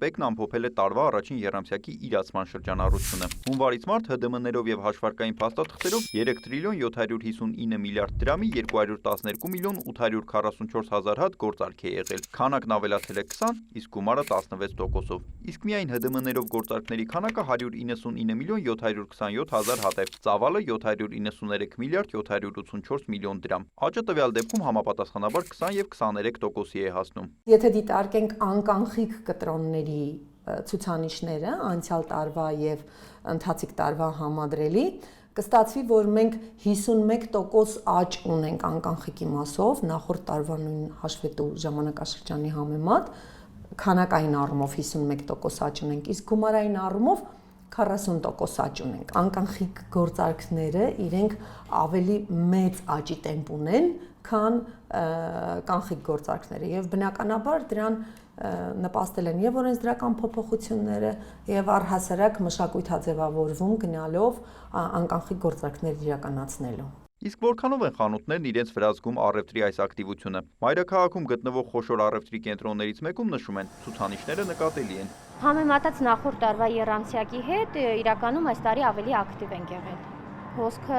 ՊԵԿ-ն ամփոփել է տարվա առաջին եռամսյակի իրացման շրջանառությունը։ Հունվարից մարտ ՀԴՄ-ներով եւ հաշվարկային փաստաթղթերով 3 տրիլիոն 759 միլիարդ դրամի 212 միլիոն 844 հազար հատ գործարք է եղել։ Քանակն ավելացել է 20, իսկ գումարը 16%-ով։ Իսկ միայն ՀԴՄ-ներով գործարքների քանակը 199 միլիոն 727 հազար հատ է։ Ծավալը 793 միլիարդ 784 միլիոն դրամ։ Աճը տվյալ դեպքում համապատասխանաբար 20 եւ 23%-ի է հասնում։ Եթե դիտարկենք անկանխիկ կտրոնների ցուցանիշները անցյալ տարվա եւ ընթացիկ տարվա համադրելի, կստացվի, որ մենք 51% աճ ունենք անկանխիկի մասով նախորդ տարվա նույն հաշվետու ժամանակաշրջանի համեմատ, քանակային առումով 51% աճ ունենք, իսկ գումարային առումով 40% աճ ունենք։ Անկանխիկ գործարքները իրենք ավելի մեծ աճի տեմպ ունեն, քան կանխիկ գործարքները եւ բնականաբար դրան նպաստել են եւ օրենսդրական փոփոխությունները եւ առհասարակ մշակույթ ձևավորվում գնալով անկանխիկ գործարքներ իրականացնելու։ Իսկ որքանով են խանութներն իրենց վերահսկում առևտրի այս ակտիվությունը։ Մայրաքաղաքում գտնվող խոշոր առևտրի կենտրոններից մեկում նշում են, ցուցանիշները նկատելի են։ Համեմատած նախորդ տարվա եռամսյակի հետ իրականում այս տարի ավելի ակտիվ են եղել։ Հոսքը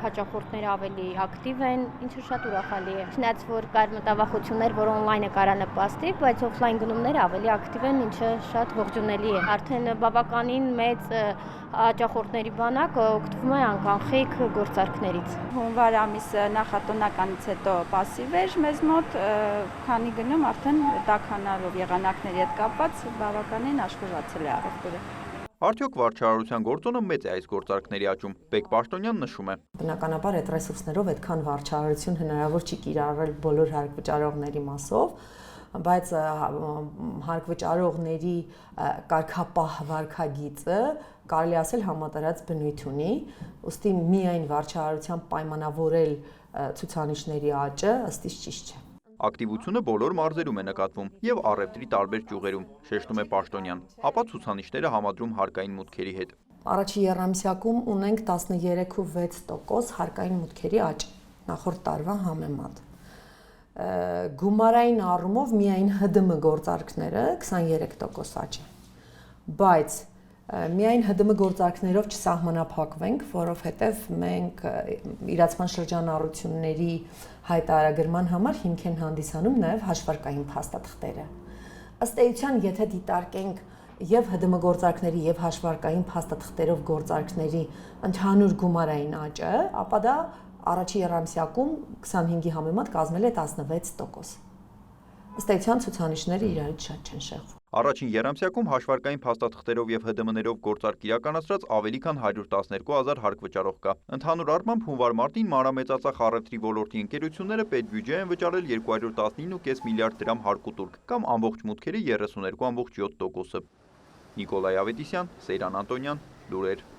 հաճախորդները ավելի ակտիվ են, ինչը շատ ուրախալի է։ Չնայած որ կար մտավախություններ, որ օնլայնը կարա նպաստի, բայց օֆլայն գնումները ավելի ակտիվ են, ինչը շատ ողջունելի է։ Արդեն բավականին մեծ հաճախորդների բանակը օգտվում է անկանխիկ գործարքներից։ Հունվար ամիսը նախատոնականից հետո պասիվ էր մեզ մոտ, քանի գնում արդեն տաքանալով եղանակների հետ կապված բավականին աշխուժացել է առևտուրը։ Արդյոք վարչարարության գործոնը մեծ է այս գործարքների աճում։ Պեկ Պաշտոնյանն նշում է։ Բնականաբար այդ ռեսուրսներով այդքան վարչարարություն հնարավոր չի կիրառել բոլոր հարկվճարողների մասով, բայց հարկվճարողների կարգապահ վարքագիծը կարելի ասել համատարած բնույթ ունի, ուստի միայն վարչարարության պայմանավորել ցուցանիշների աճը ըստ իս ճիշտ չէ։ Ակտիվությունը բոլոր մարզերում է նկատվում եւ առևտրի տարբեր ճյուղերում, շեշտում է Պաշտոնյան, ապա ցուցանիշները համադրում հարկային մուտքերի հետ։ Առաջի եռամսյակում ունենք 13.6% հարկային մուտքերի աճ նախորդ տարվա համեմատ։ Գումարային առումով միայն ՀԴՄ գործարքները 23% աճ է։ Բայց միայն ՀԴՄ գործարքներով չսահմանափակվենք, որովհետև մենք իրացման շրջանառությունների հայտարարագրման համար հիմք են հանդիսանում նաև հաշվարկային փաստաթղթերը։ Ըստ էության, եթե դիտարկենք եւ ՀԴՄ գործարքների եւ հաշվարկային փաստաթղթերով գործարքների ընդհանուր գումարային աճը, ապա դա առաջի եռամսյակում 25-ի համեմատ կազմել է 16%։ Ըստ էության ցուցանիշները իրարից շատ չեն շեղվում։ Առաջին եռամսյակում հաշվարկային փաստաթղթերով եւ ՀԴՄ-ներով գործարք իրականացրած ավելի քան 112,000 հարկվճարող կա։ Ընդհանուր առմամբ հունվար-մարտին մանրամեծածախ առևտրի ոլորտի ընկերությունները պետբյուջե են վճարել 219.5 միլիարդ դրամ հարկուտուրք, կամ ամբողջ մուտքերի 32.7%-ը։ Նիկոլայ Ավետիսյան, Սեյրան Անտոնյան, լուրեր։